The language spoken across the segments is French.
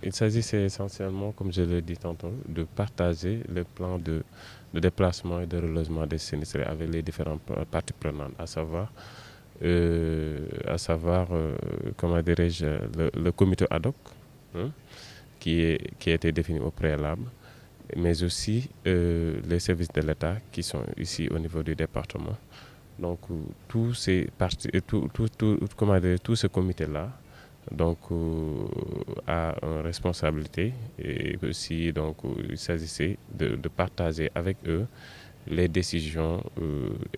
il s'agissait essentiellement, comme je l'ai dit tantôt, de partager le plan de déplacement et de relogement des sinistrés avec les différentes parties prenantes, comment dirais-je, le comité ad hoc, hein, qui a été défini au préalable, mais aussi les services de l'État qui sont ici au niveau du département. Donc, tous ces parties, tout ce comité-là, donc, a une responsabilité et aussi, donc, il s'agissait de partager avec eux les décisions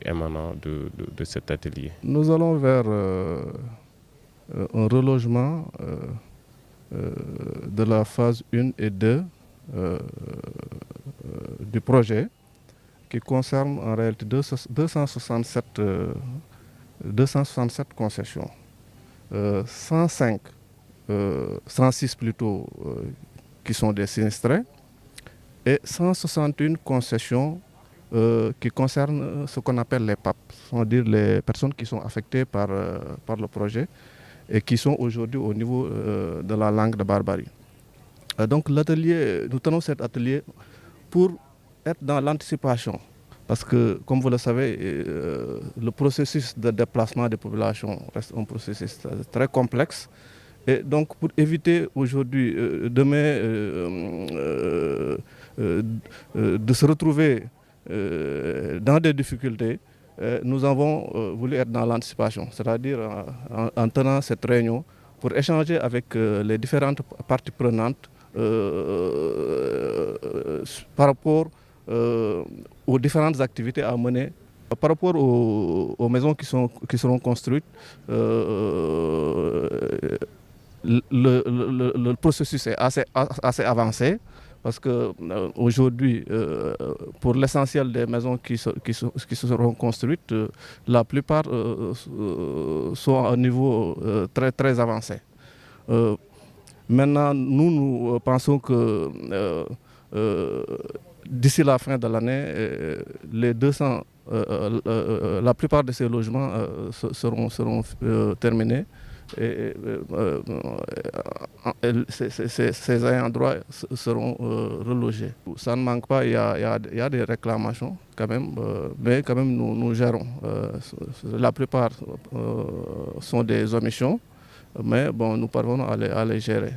émanant de cet atelier. Nous allons vers un relogement de la phase 1 et 2 du projet qui concerne en réalité 267 concessions, 105, 106 plutôt, qui sont des sinistrés, et 161 concessions qui concernent ce qu'on appelle les PAP, c'est-à-dire les personnes qui sont affectées par le projet et qui sont aujourd'hui au niveau de la langue de Barbarie. Donc l'atelier, nous tenons cet atelier pour être dans l'anticipation. Parce que, comme vous le savez, le processus de déplacement des populations reste un processus très complexe. Et donc, pour éviter aujourd'hui, demain, de se retrouver dans des difficultés, nous avons voulu être dans l'anticipation, c'est-à-dire en tenant cette réunion pour échanger avec les différentes parties prenantes par rapport aux différentes activités à mener. Par rapport aux maisons qui seront construites, le processus est assez avancé parce que aujourd'hui, pour l'essentiel des maisons qui seront construites, la plupart sont à un niveau très, très avancé. Maintenant, nous pensons que d'ici la fin de l'année, la plupart de ces logements seront terminés. Et ces ayants droit seront relogés. Ça ne manque pas, il y a des réclamations quand même, mais quand même nous gérons. La plupart sont des omissions, mais bon, nous parvenons à les gérer.